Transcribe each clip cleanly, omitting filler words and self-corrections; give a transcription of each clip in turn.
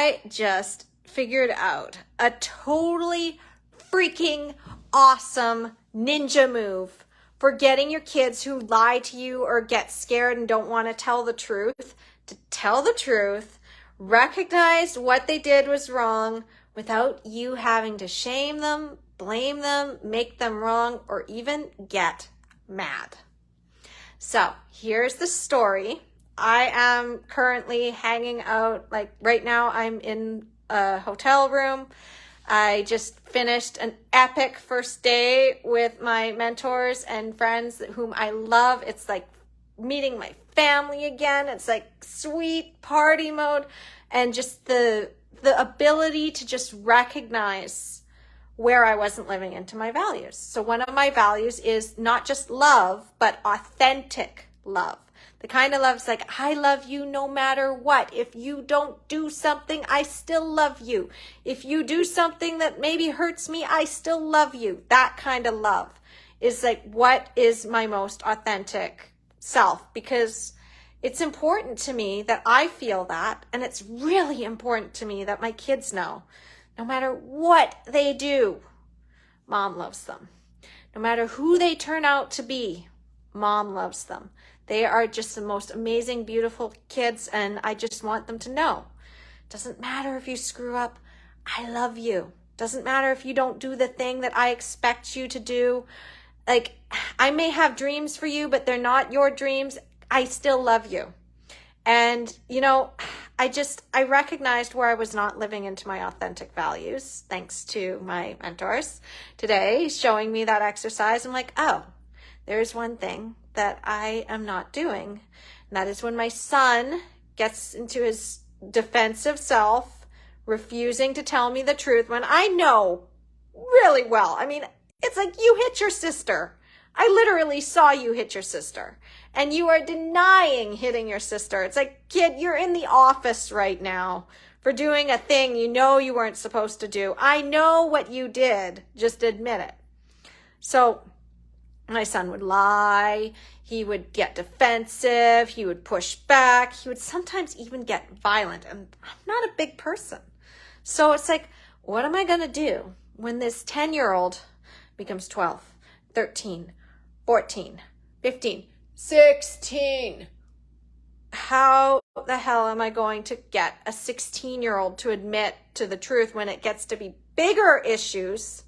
I just figured out a totally freaking awesome ninja move for getting your kids who lie to you or get scared and don't want to tell the truth to tell the truth, recognize what they did was wrong without you having to shame them, blame them, make them wrong, or even get mad. So here's the story. I am currently hanging out, like right now I'm in a hotel room. I just finished an epic first day with my mentors and friends whom I love. It's like meeting my family again. It's like sweet party mode, and just the ability to just recognize where I wasn't living into my values. So one of my values is not just love, but authentic love. The kind of love is like, I love you no matter what. If you don't do something, I still love you. If you do something that maybe hurts me, I still love you. That kind of love is like, what is my most authentic self? Because it's important to me that I feel that, and it's really important to me that my kids know, no matter what they do, mom loves them. No matter who they turn out to be, mom loves them. They are just the most amazing, beautiful kids, and I just want them to know. Doesn't matter if you screw up, I love you. Doesn't matter if you don't do the thing that I expect you to do. Like, I may have dreams for you, but they're not your dreams. I still love you. And, you know, I recognized where I was not living into my authentic values, thanks to my mentors today showing me that exercise. I'm like, oh, there's one thing that I am not doing. And that is when my son gets into his defensive self, refusing to tell me the truth when I know really well. I mean, it's like, you hit your sister. I literally saw you hit your sister, and you are denying hitting your sister. It's like, kid, you're in the office right now for doing a thing you know you weren't supposed to do. I know what you did. Just admit it. So my son would lie. He would get defensive. He would push back. He would sometimes even get violent. And I'm not a big person. So it's like, what am I going to do when this 10-year-old becomes 12, 13, 14, 15, 16? How the hell am I going to get a 16-year-old to admit to the truth when it gets to be bigger issues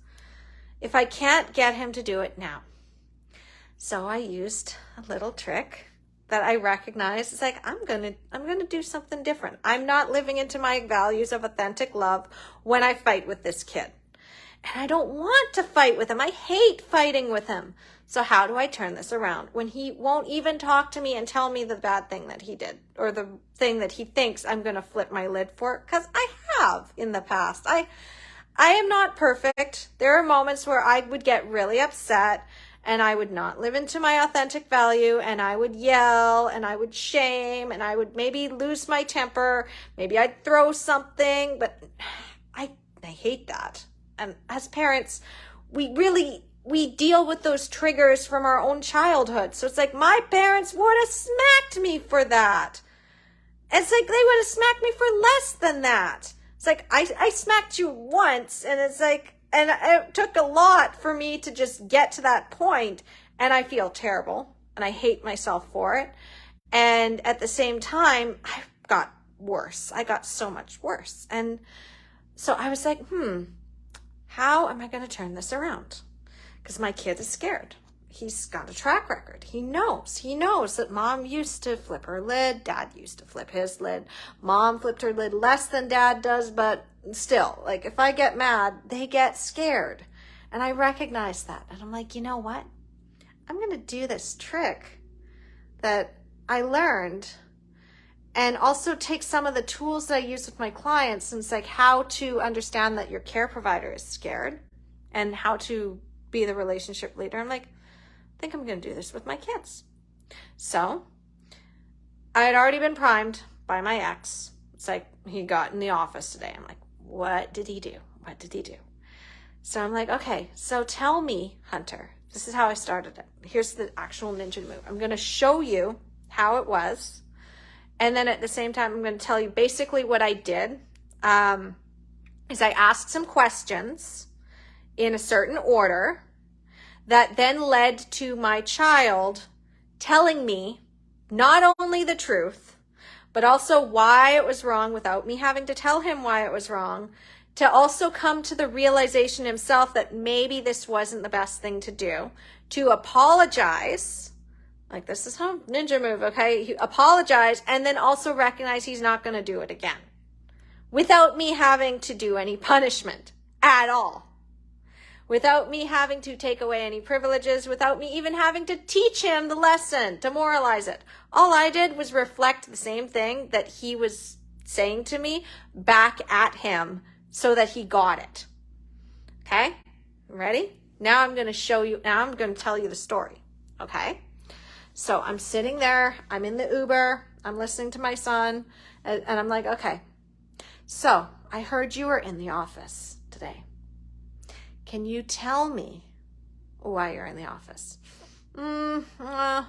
if I can't get him to do it now? So I used a little trick that I recognized. It's like, I'm gonna do something different. I'm not living into my values of authentic love when I fight with this kid. And I don't want to fight with him. I hate fighting with him. So how do I turn this around when he won't even talk to me and tell me the bad thing that he did, or the thing that he thinks I'm going to flip my lid for? Because I have in the past. I am not perfect. There are moments where I would get really upset and I would not live into my authentic value, and I would yell and I would shame and I would maybe lose my temper. Maybe I'd throw something, but I hate that. And as parents, we deal with those triggers from our own childhood. So it's like, my parents would have smacked me for that. It's like, they would have smacked me for less than that. It's like, I smacked you once, and it's like, and it took a lot for me to just get to that point, and I feel terrible and I hate myself for it. And at the same time, I got worse. I got so much worse. And so I was like, how am I going to turn this around? Because my kid is scared. He's got a track record. He knows that mom used to flip her lid. Dad used to flip his lid. Mom flipped her lid less than dad does, but still, like, if I get mad, they get scared. And I recognize that. And I'm like, you know what? I'm going to do this trick that I learned, and also take some of the tools that I use with my clients, and it's like how to understand that your care provider is scared and how to be the relationship leader. I'm like, I think I'm going to do this with my kids. So I had already been primed by my ex. It's like, he got in the office today. I'm like, what did he do? What did he do? So I'm like, okay, so tell me, Hunter, this is how I started it. Here's the actual ninja move. I'm going to show you how it was. And then at the same time, I'm going to tell you basically what I did. is I asked some questions in a certain order that then led to my child telling me not only the truth, but also why it was wrong without me having to tell him why it was wrong, to also come to the realization himself that maybe this wasn't the best thing to do, to apologize, like this is how ninja move, okay? He apologized and then also recognize he's not going to do it again without me having to do any punishment at all. Without me having to take away any privileges, without me even having to teach him the lesson, to moralize it. All I did was reflect the same thing that he was saying to me back at him so that he got it. Okay? Ready? Now I'm going to tell you the story. Okay? So I'm sitting there, I'm in the Uber, I'm listening to my son, and I'm like, okay, so I heard you were in the office today. Can you tell me why you're in the office? Well,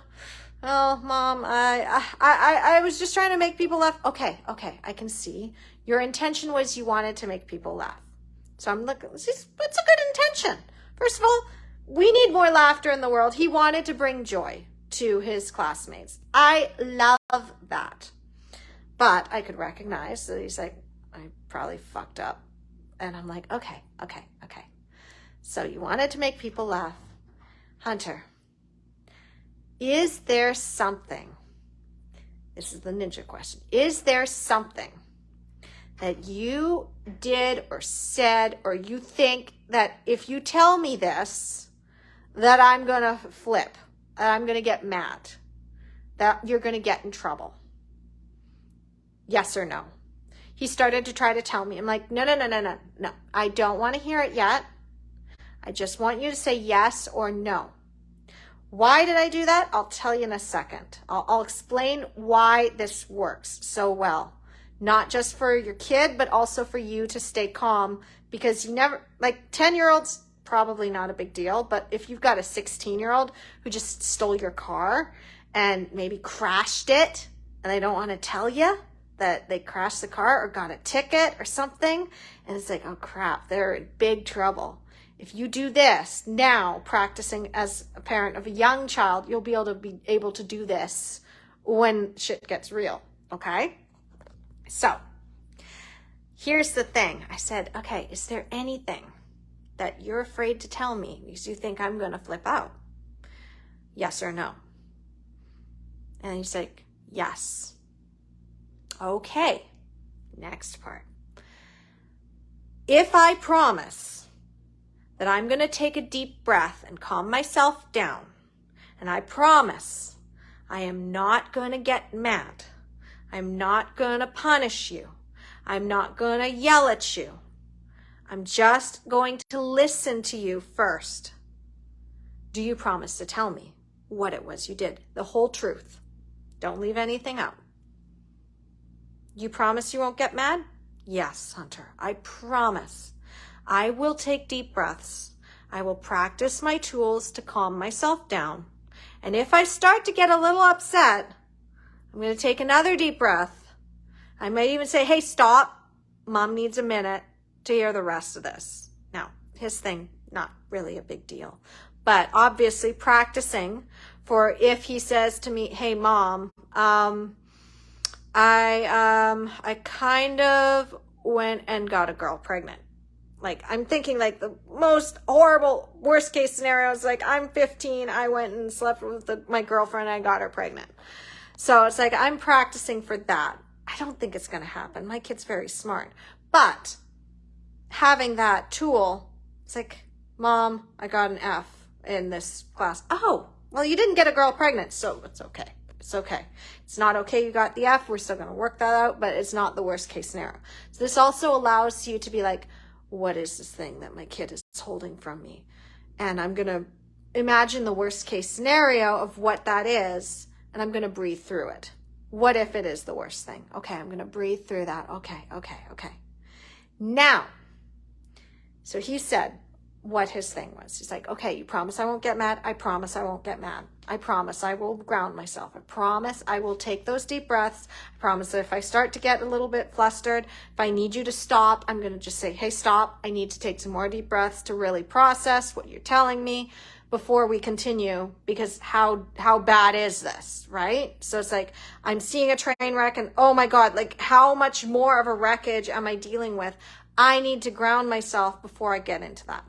Mom, I was just trying to make people laugh. Okay, I can see. Your intention was you wanted to make people laugh. So I'm looking, it's a good intention. First of all, we need more laughter in the world. He wanted to bring joy to his classmates. I love that. But I could recognize that he's like, I probably fucked up. And I'm like, okay. So you wanted to make people laugh. Hunter, is there something, this is the ninja question, is there something that you did or said or you think that if you tell me this, that I'm going to flip, that I'm going to get mad, that you're going to get in trouble? Yes or no? He started to try to tell me. I'm like, no. I don't want to hear it yet. I just want you to say yes or no. Why did I do that? I'll tell you in a second. I'll explain why this works so well. Not just for your kid, but also for you to stay calm, because you never, like 10-year-olds, probably not a big deal. But if you've got a 16-year-old who just stole your car and maybe crashed it, and they don't want to tell you that they crashed the car or got a ticket or something, and it's like, oh crap, they're in big trouble. If you do this now, practicing as a parent of a young child, you'll be able to do this when shit gets real, okay? So here's the thing. I said, okay, is there anything that you're afraid to tell me because you think I'm going to flip out? Yes or no? And he's like, yes. Okay, next part. If I promise that I'm going to take a deep breath and calm myself down, and I promise I am not going to get mad, I'm not going to punish you, I'm not going to yell at you, I'm just going to listen to you first, do you promise to tell me what it was you did? The whole truth. Don't leave anything out. You promise you won't get mad? Yes, Hunter, I promise. I will take deep breaths. I will practice my tools to calm myself down. And if I start to get a little upset, I'm going to take another deep breath. I might even say, hey, stop. Mom needs a minute to hear the rest of this. Now, his thing, not really a big deal. But obviously practicing for if he says to me, hey, Mom, I kind of went and got a girl pregnant. Like, I'm thinking like the most horrible, worst case scenario is like, I'm 15, I went and slept with my girlfriend, I got her pregnant. So it's like, I'm practicing for that. I don't think it's going to happen. My kid's very smart. But having that tool, it's like, Mom, I got an F in this class. Oh, well, you didn't get a girl pregnant, so it's okay. It's okay. It's not okay you got the F. We're still going to work that out, but it's not the worst case scenario. So this also allows you to be like, what is this thing that my kid is holding from me? And I'm going to imagine the worst case scenario of what that is, and I'm going to breathe through it. What if it is the worst thing? Okay, I'm going to breathe through that. Okay. Now, so he said what his thing was. He's like, okay, you promise I won't get mad? I promise I won't get mad. I promise I will ground myself. I promise I will take those deep breaths. I promise that if I start to get a little bit flustered, if I need you to stop, I'm going to just say, hey, stop. I need to take some more deep breaths to really process what you're telling me before we continue, because how bad is this, right? So it's like, I'm seeing a train wreck and oh my God, like how much more of a wreckage am I dealing with? I need to ground myself before I get into that.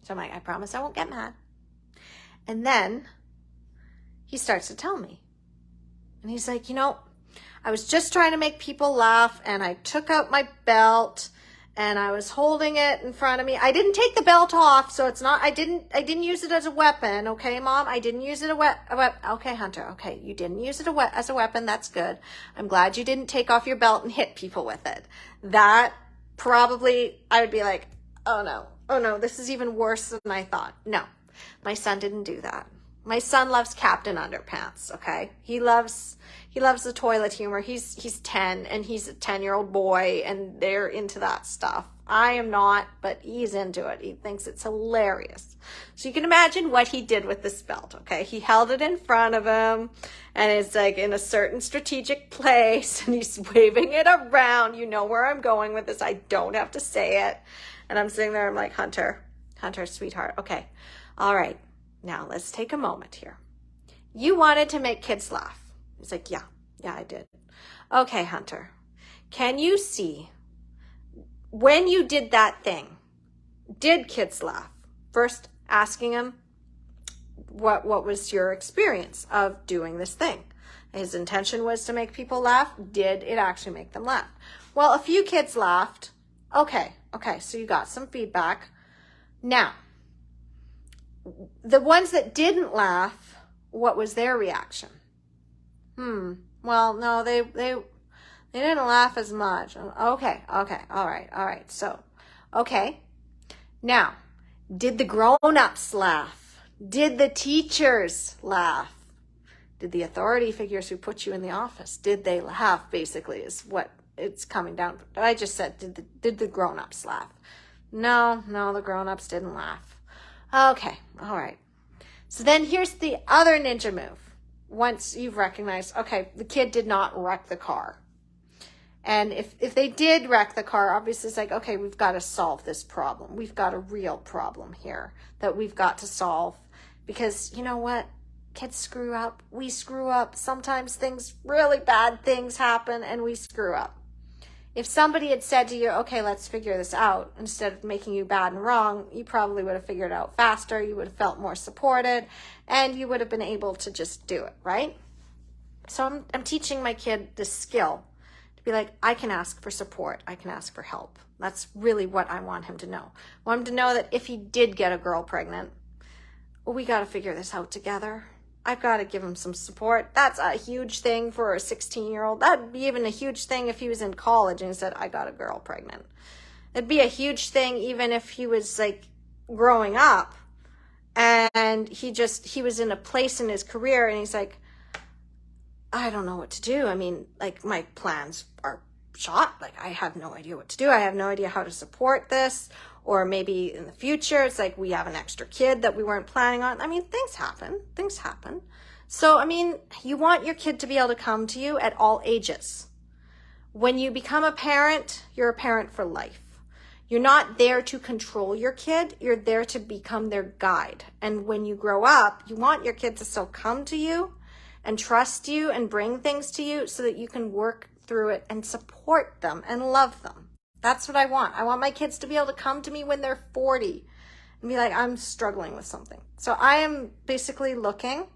So I'm like, I promise I won't get mad. And then he starts to tell me. And he's like, I was just trying to make people laugh and I took out my belt and I was holding it in front of me. I didn't take the belt off, so it's not, I didn't use it as a weapon. Okay, Mom, I didn't use it okay, Hunter, okay, you didn't use it as a weapon. That's good. I'm glad you didn't take off your belt and hit people with it. That probably, I would be like, oh no, this is even worse than I thought. No, my son didn't do that. My son loves Captain Underpants, okay? He loves the toilet humor. He's 10 and he's a 10-year-old boy and they're into that stuff. I am not, but he's into it. He thinks it's hilarious. So you can imagine what he did with this belt, okay? He held it in front of him and it's like in a certain strategic place and he's waving it around. You know where I'm going with this. I don't have to say it. And I'm sitting there, I'm like, Hunter, sweetheart, okay, all right. Now, let's take a moment here. You wanted to make kids laugh. He's like, yeah, I did. Okay, Hunter, can you see when you did that thing, did kids laugh? First, asking him, what was your experience of doing this thing? His intention was to make people laugh. Did it actually make them laugh? Well, a few kids laughed. Okay, so you got some feedback. Now, the ones that didn't laugh, what was their reaction? Well, no, they didn't laugh as much. Okay, all right. So, okay. Now, did the grown-ups laugh? Did the teachers laugh? Did the authority figures who put you in the office, did they laugh, basically, is what it's coming down. I just said, did the grown-ups laugh? No, the grown-ups didn't laugh. Okay, all right. So then here's the other ninja move. Once you've recognized, okay, the kid did not wreck the car. And if they did wreck the car, obviously it's like, okay, we've got to solve this problem. We've got a real problem here that we've got to solve. Because you know what? Kids screw up. We screw up. Sometimes really bad things happen and we screw up. If somebody had said to you, okay, let's figure this out, instead of making you bad and wrong, you probably would have figured it out faster. You would have felt more supported and you would have been able to just do it, right? So I'm teaching my kid this skill to be like, I can ask for support. I can ask for help. That's really what I want him to know. I want him to know that if he did get a girl pregnant, well, we got to figure this out together. I've got to give him some support. That's a huge thing for a 16-year-old. That'd be even a huge thing if he was in college and he said, I got a girl pregnant. It'd be a huge thing even if he was like growing up and he was in a place in his career and he's like, I don't know what to do. I mean, like my plans are shot. Like I have no idea what to do. I have no idea how to support this. Or maybe in the future, it's like we have an extra kid that we weren't planning on. I mean, things happen. So, I mean, you want your kid to be able to come to you at all ages. When you become a parent, you're a parent for life. You're not there to control your kid. You're there to become their guide. And when you grow up, you want your kid to still come to you and trust you and bring things to you so that you can work through it and support them and love them. That's what I want. I want my kids to be able to come to me when they're 40 and be like, I'm struggling with something. So I am basically looking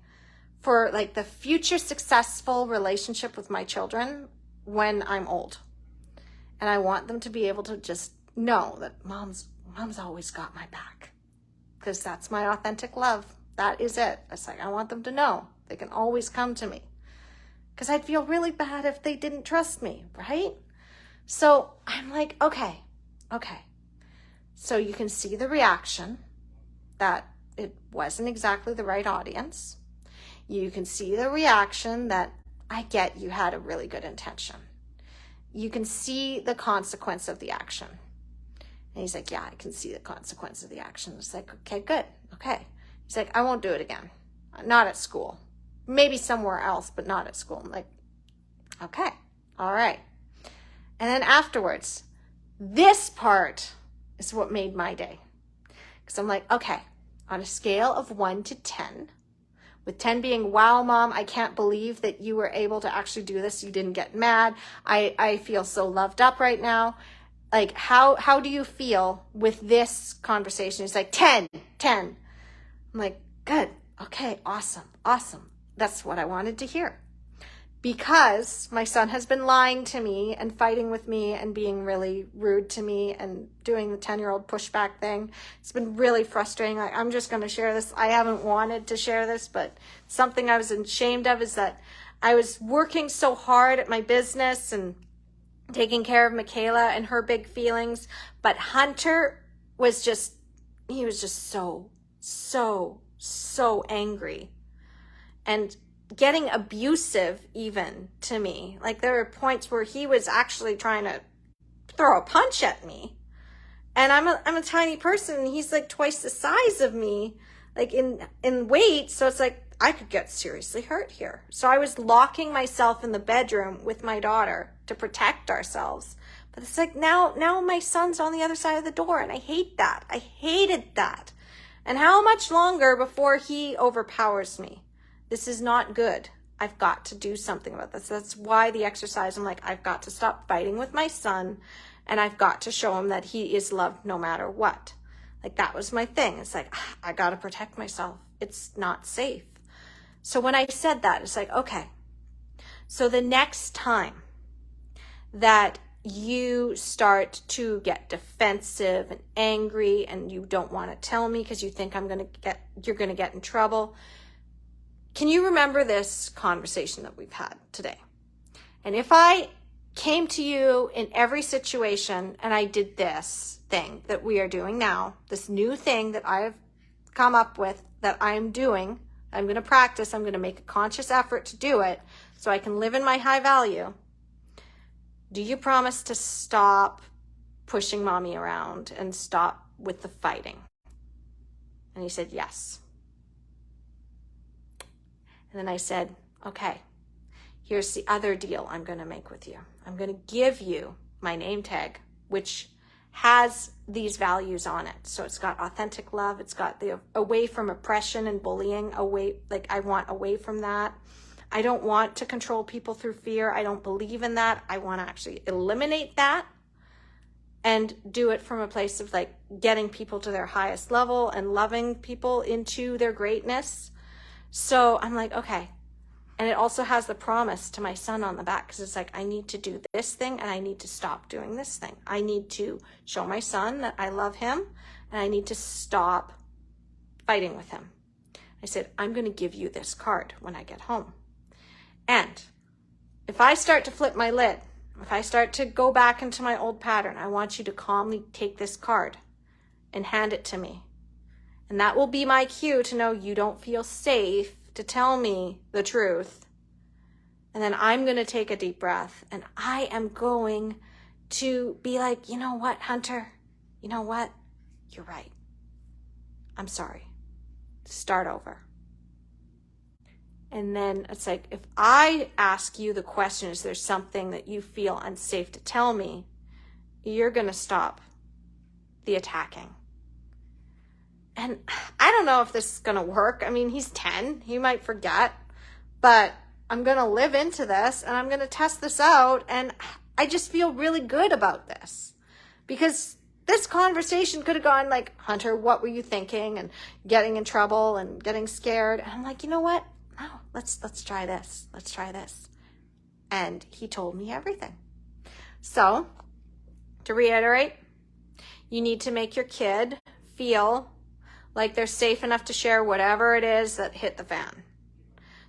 for like the future successful relationship with my children when I'm old. And I want them to be able to just know that mom's always got my back, because that's my authentic love. That is it. It's like, I want them to know they can always come to me, because I'd feel really bad if they didn't trust me, right? So I'm like, okay. So you can see the reaction that it wasn't exactly the right audience. You can see the reaction that I get you had a really good intention. You can see the consequence of the action. And he's like, yeah, I can see the consequence of the action. It's like, okay, good. Okay. He's like, I won't do it again. not at school. Maybe somewhere else, but not at school. I'm like, okay, all right. And then afterwards, this part is what made my day. Because I'm like, okay, on a scale of 1 to 10, with 10 being, wow, Mom, I can't believe that you were able to actually do this. You didn't get mad. I feel so loved up right now. Like, how do you feel with this conversation? It's like 10. I'm like, good. Okay, awesome. That's what I wanted to hear. Because my son has been lying to me and fighting with me and being really rude to me and doing the 10-year-old pushback thing. It's been really frustrating. Like, I'm just going to share this. I haven't wanted to share this, but something I was ashamed of is that I was working so hard at my business and taking care of Michaela and her big feelings. But Hunter was just so angry and getting abusive even to me. Like, there were points where he was actually trying to throw a punch at me, and I'm a tiny person and he's like twice the size of me, like in weight. So it's like I could get seriously hurt here. So I was locking myself in the bedroom with my daughter to protect ourselves. But it's like now my son's on the other side of the door, and I hate that. I hated that. And how much longer before he overpowers me? This is not good. I've got to do something about this. That's why the exercise, I'm like, I've got to stop fighting with my son, and I've got to show him that he is loved no matter what. Like, that was my thing. It's like, I got to protect myself. It's not safe. So when I said that, it's like, okay, so the next time that you start to get defensive and angry and you don't want to tell me because you think you're going to get in trouble, can you remember this conversation that we've had today? And if I came to you in every situation and I did this thing that we are doing now, this new thing that I have come up with that I'm doing, I'm going to practice, I'm going to make a conscious effort to do it so I can live in my high value. Do you promise to stop pushing Mommy around and stop with the fighting? And he said, yes. And then I said, okay, here's the other deal I'm going to make with you. I'm going to give you my name tag, which has these values on it. So it's got authentic love. It's got the away from oppression and bullying, I want away from that. I don't want to control people through fear. I don't believe in that. I want to actually eliminate that and do it from a place of like getting people to their highest level and loving people into their greatness. So I'm like, okay. And it also has the promise to my son on the back, because it's like, I need to do this thing and I need to stop doing this thing. I need to show my son that I love him and I need to stop fighting with him. I said, I'm going to give you this card when I get home. And if I start to flip my lid, if I start to go back into my old pattern, I want you to calmly take this card and hand it to me. And that will be my cue to know you don't feel safe to tell me the truth. And then I'm going to take a deep breath and I am going to be like, you know what, Hunter? You know what? You're right. I'm sorry. Start over. And then it's like, if I ask you the question, is there something that you feel unsafe to tell me? You're going to stop the attacking. And I don't know if this is going to work. I mean, he's 10. He might forget. But I'm going to live into this and I'm going to test this out. And I just feel really good about this. Because this conversation could have gone like, Hunter, what were you thinking? And getting in trouble and getting scared. And I'm like, you know what? No, let's try this. Let's try this. And he told me everything. So, to reiterate, you need to make your kid feel like they're safe enough to share whatever it is that hit the fan.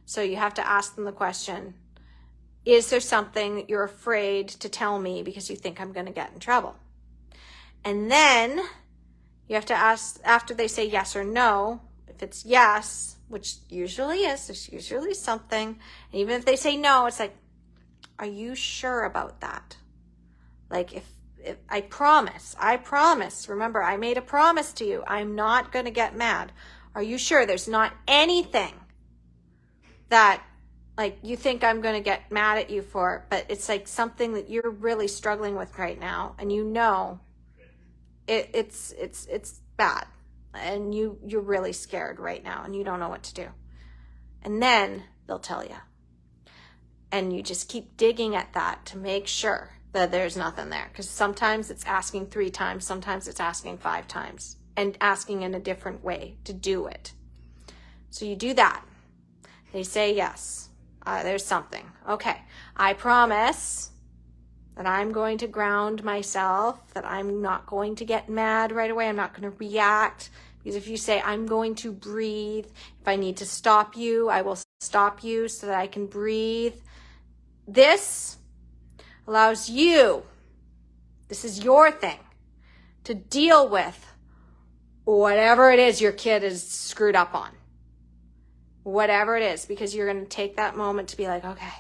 So you have to ask them the question, is there something that you're afraid to tell me because you think I'm going to get in trouble? And then you have to ask, after they say yes or no, if it's yes, which usually is, there's usually something. And even if they say no, it's like, are you sure about that? Like if I promise, remember, I made a promise to you. I'm not going to get mad. Are you sure there's not anything that like you think I'm going to get mad at you for, but it's like something that you're really struggling with right now, and you know it's bad, and you're really scared right now, and you don't know what to do. And then they'll tell you, and you just keep digging at that to make sure that there's nothing there, because sometimes it's asking 3 times, sometimes it's asking 5 times, and asking in a different way to do it. So you do that. They say yes. There's something. Okay, I promise that I'm going to ground myself, that I'm not going to get mad right away. I'm not going to react. Because if you say, I'm going to breathe, if I need to stop you, I will stop you so that I can breathe. This allows you, this is your thing, to deal with whatever it is your kid is screwed up on. Whatever it is, because you're going to take that moment to be like, okay,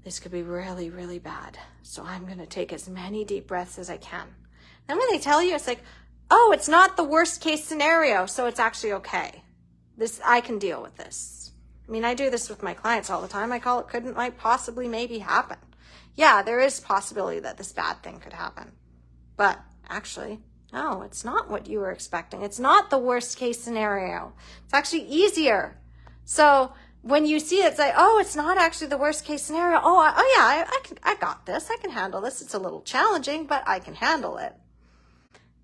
this could be really, really bad. So I'm going to take as many deep breaths as I can. Then when they tell you, it's like, oh, it's not the worst case scenario, so it's actually okay. I can deal with this. I mean, I do this with my clients all the time. I call it might possibly maybe happen. Yeah, there is possibility that this bad thing could happen. But actually, no, it's not what you were expecting. It's not the worst case scenario. It's actually easier. So when you see it, it's like, oh, it's not actually the worst case scenario. Oh yeah, I got this. I can handle this. It's a little challenging, but I can handle it.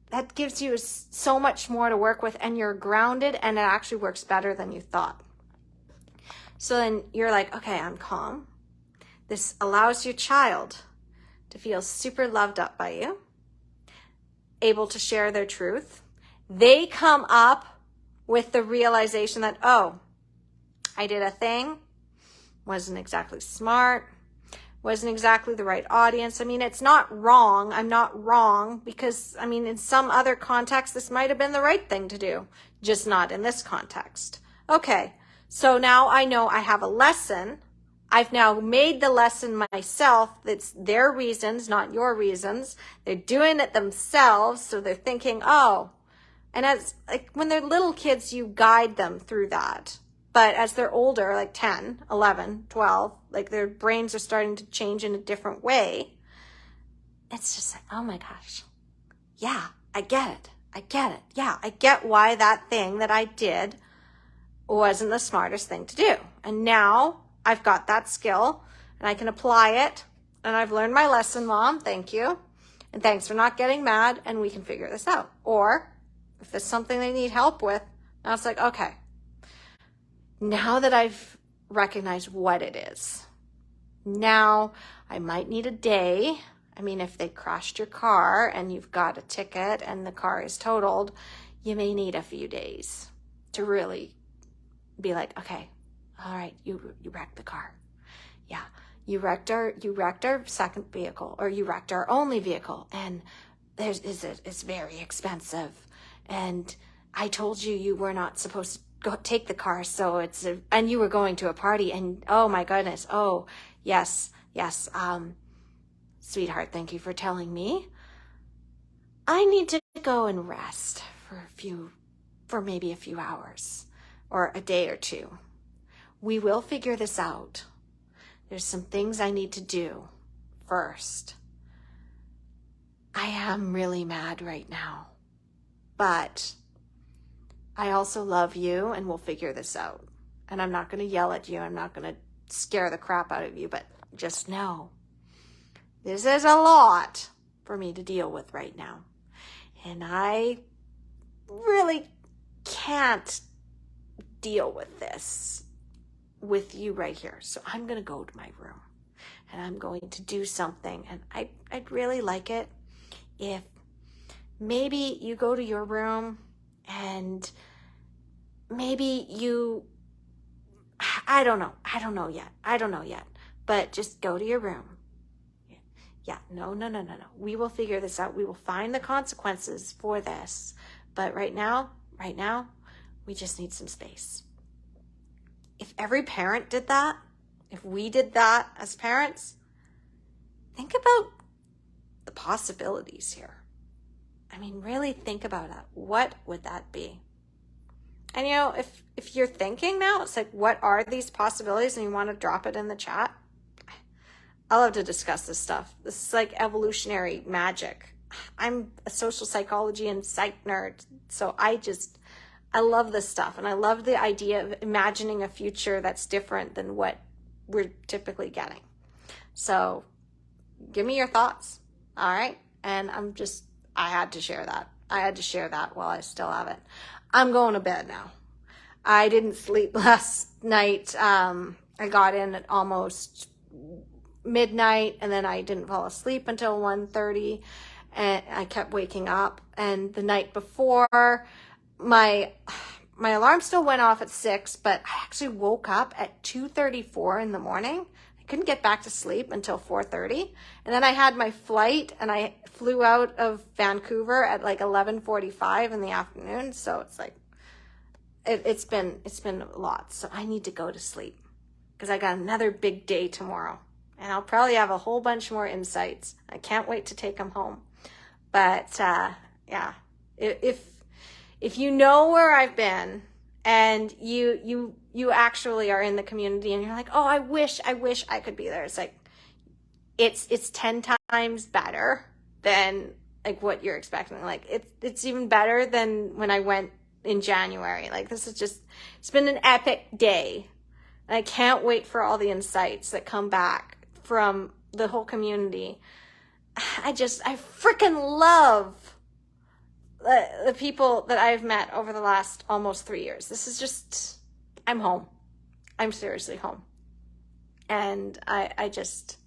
That gives you so much more to work with, and you're grounded, and it actually works better than you thought. So then you're like, okay, I'm calm. This allows your child to feel super loved up by you, able to share their truth. They come up with the realization that, oh, I did a thing, wasn't exactly smart, wasn't exactly the right audience. I mean, it's not wrong. I'm not wrong, because, I mean, in some other context, this might have been the right thing to do, just not in this context. Okay, so now I know I have a lesson. I've now made the lesson myself. That's their reasons, not your reasons. They're doing it themselves, so they're thinking, oh. And as like when they're little kids, you guide them through that. But as they're older, like 10, 11, 12, like their brains are starting to change in a different way, it's just like, oh my gosh, yeah, I get it. I get it. Yeah, I get why that thing that I did wasn't the smartest thing to do. And now I've got that skill and I can apply it. And I've learned my lesson, Mom. Thank you. And thanks for not getting mad, and we can figure this out. Or if there's something they need help with, now it's like, okay, now that I've recognized what it is, now I might need a day. I mean, if they crashed your car and you've got a ticket and the car is totaled, you may need a few days to really be like, okay, all right, you wrecked the car. Yeah, you wrecked our second vehicle, or you wrecked our only vehicle, and it's very expensive. And I told you were not supposed to go take the car, so and you were going to a party, and oh my goodness, oh yes, sweetheart, thank you for telling me. I need to go and rest for maybe a few hours or a day or two. We will figure this out. There's some things I need to do first. I am really mad right now, but I also love you, and we'll figure this out. And I'm not going to yell at you. I'm not going to scare the crap out of you, but just know this is a lot for me to deal with right now. And I really can't deal with this with you right here. So I'm going to go to my room and I'm going to do something. And I'd really like it if maybe you go to your room and maybe I don't know yet, but just go to your room. Yeah, no. We will figure this out. We will find the consequences for this. But right now, we just need some space. If every parent did that, if we did that as parents, think about the possibilities here. I mean, really think about that. What would that be? And if you're thinking now, it's like, what are these possibilities? And you want to drop it in the chat. I love to discuss this stuff. This is like evolutionary magic. I'm a social psychology and psych nerd. So I love this stuff. And I love the idea of imagining a future that's different than what we're typically getting. So give me your thoughts. All right. And I had to share that. I had to share that while I still have it. I'm going to bed now. I didn't sleep last night. I got in at almost midnight, and then I didn't fall asleep until 1:30, and I kept waking up. And the night before, my alarm still went off at 6, but I actually woke up at 2:34 in the morning. I couldn't get back to sleep until 4:30, and then I had my flight, and I flew out of Vancouver at like 11:45 in the afternoon. So it's like it's been a lot. So I need to go to sleep because I got another big day tomorrow. And I'll probably have a whole bunch more insights. I can't wait to take them home. But yeah, if you know where I've been, and you actually are in the community, and you're like, oh, I wish I could be there. It's like it's 10 times better than like what you're expecting. Like it's even better than when I went in January. Like it's been an epic day. And I can't wait for all the insights that come back from the whole community. I freaking love the people that I've met over the last almost 3 years. This is I'm home. I'm seriously home. And I'm just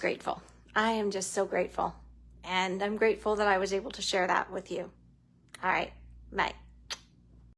grateful. I am just so grateful. And I'm grateful that I was able to share that with you. All right. Bye.